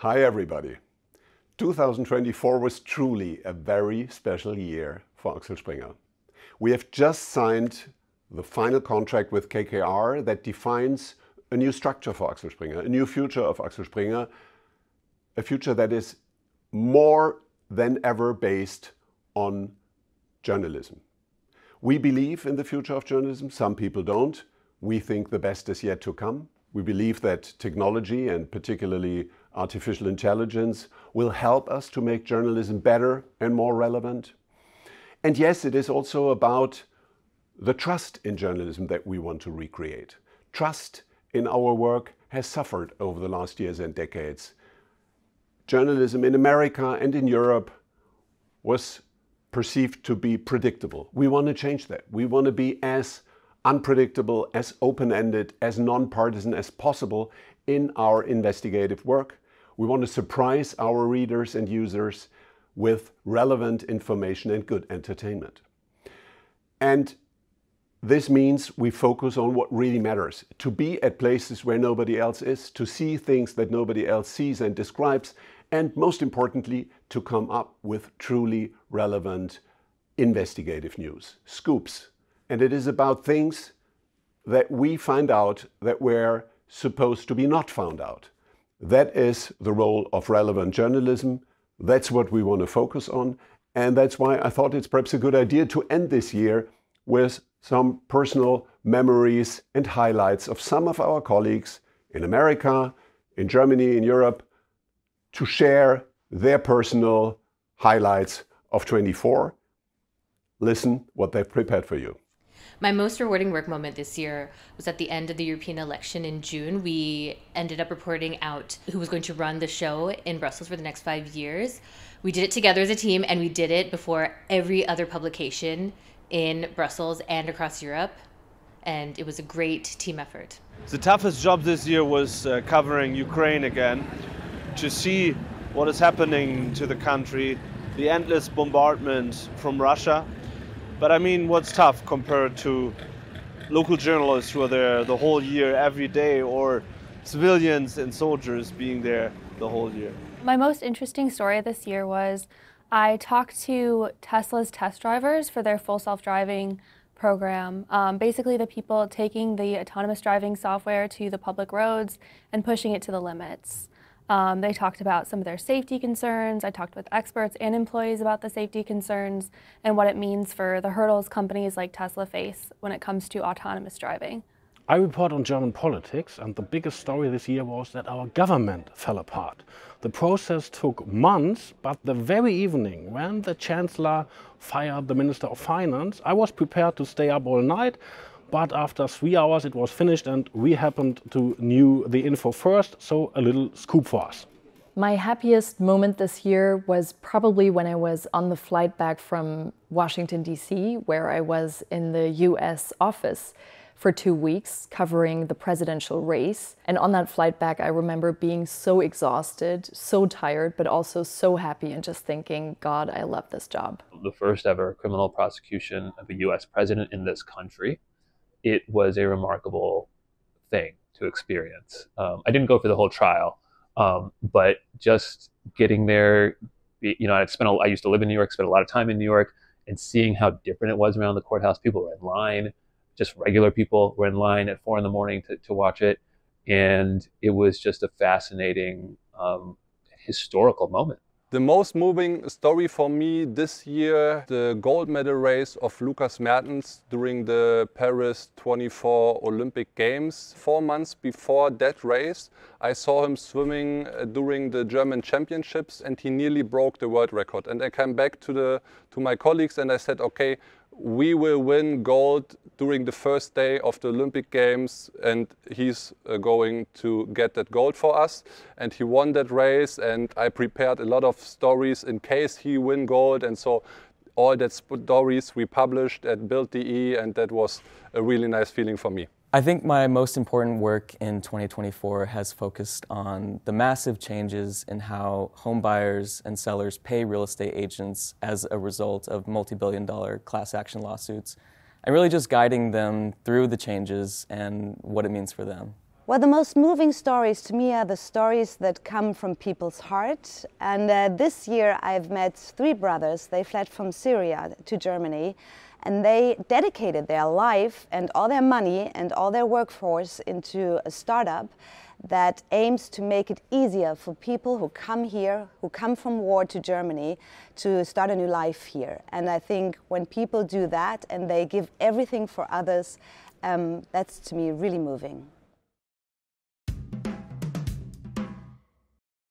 Hi everybody. 2024 was truly a very special year for Axel Springer. We have just signed the final contract with KKR that defines a new structure for Axel Springer, a new future of Axel Springer, a future that is more than ever based on journalism. We believe in the future of journalism, some people don't. We think the best is yet to come. We believe that technology and particularly artificial intelligence will help us to make journalism better and more relevant. And yes, it is also about the trust in journalism that we want to recreate. Trust in our work has suffered over the last years and decades. Journalism in America and in Europe was perceived to be predictable. We want to change that. We want to be as unpredictable, as open-ended, as non-partisan as possible in our investigative work. We want to surprise our readers and users with relevant information and good entertainment. And this means we focus on what really matters, to be at places where nobody else is, to see things that nobody else sees and describes, and most importantly, to come up with truly relevant investigative news, scoops. And it is about things that we find out that were supposed to be not found out. That is the role of relevant journalism. That's what we want to focus on. And that's why I thought it's perhaps a good idea to end this year with some personal memories and highlights of some of our colleagues in America, in Germany, in Europe, to share their personal highlights of 24. Listen what they've prepared for you. My most rewarding work moment this year was at the end of the European election in June. We ended up reporting out who was going to run the show in Brussels for the next 5 years. We did it together as a team, and we did it before every other publication in Brussels and across Europe. And it was a great team effort. The toughest job this year was covering Ukraine again, to see what is happening to the country, the endless bombardment from Russia. But I mean, what's tough compared to local journalists who are there the whole year, every day, or civilians and soldiers being there the whole year? My most interesting story this year was I talked to Tesla's test drivers for their full self-driving program. Basically the people taking the autonomous driving software to the public roads and pushing it to the limits. They talked about some of their safety concerns. I talked with experts and employees about the safety concerns and what it means for the hurdles companies like Tesla face when it comes to autonomous driving. I report on German politics, and the biggest story this year was that our government fell apart. The process took months, but the very evening when the Chancellor fired the Minister of Finance, I was prepared to stay up all night. But after 3 hours it was finished and we happened to know the info first, so a little scoop for us. My happiest moment this year was probably when I was on the flight back from Washington, D.C., where I was in the U.S. office for 2 weeks covering the presidential race. And on that flight back, I remember being so exhausted, so tired, but also so happy and just thinking, God, I love this job. The first ever criminal prosecution of a U.S. president in this country. It was a remarkable thing to experience. I didn't go for the whole trial, but just getting there, you know, I used to live in New York, spent a lot of time in New York, and seeing how different it was around the courthouse. People were in line, just regular people were in line at 4 a.m. to watch it. And it was just a fascinating historical moment. The most moving story for me this year, the gold medal race of Lucas Mertens during the Paris 24 Olympic Games. 4 months before that race, I saw him swimming during the German championships and he nearly broke the world record. And I came back to my colleagues and I said, okay, we will win gold during the first day of the Olympic Games and he's going to get that gold for us. And he won that race and I prepared a lot of stories in case he win gold. And so all that stories we published at BILD.de and that was a really nice feeling for me. I think my most important work in 2024 has focused on the massive changes in how home buyers and sellers pay real estate agents as a result of multi-billion-dollar class action lawsuits, and really just guiding them through the changes and what it means for them. Well, the most moving stories to me are the stories that come from people's heart. And this year I've met 3 brothers. They fled from Syria to Germany, and they dedicated their life and all their money and all their workforce into a startup that aims to make it easier for people who come here, who come from war to Germany, to start a new life here. And I think when people do that and they give everything for others, that's to me really moving.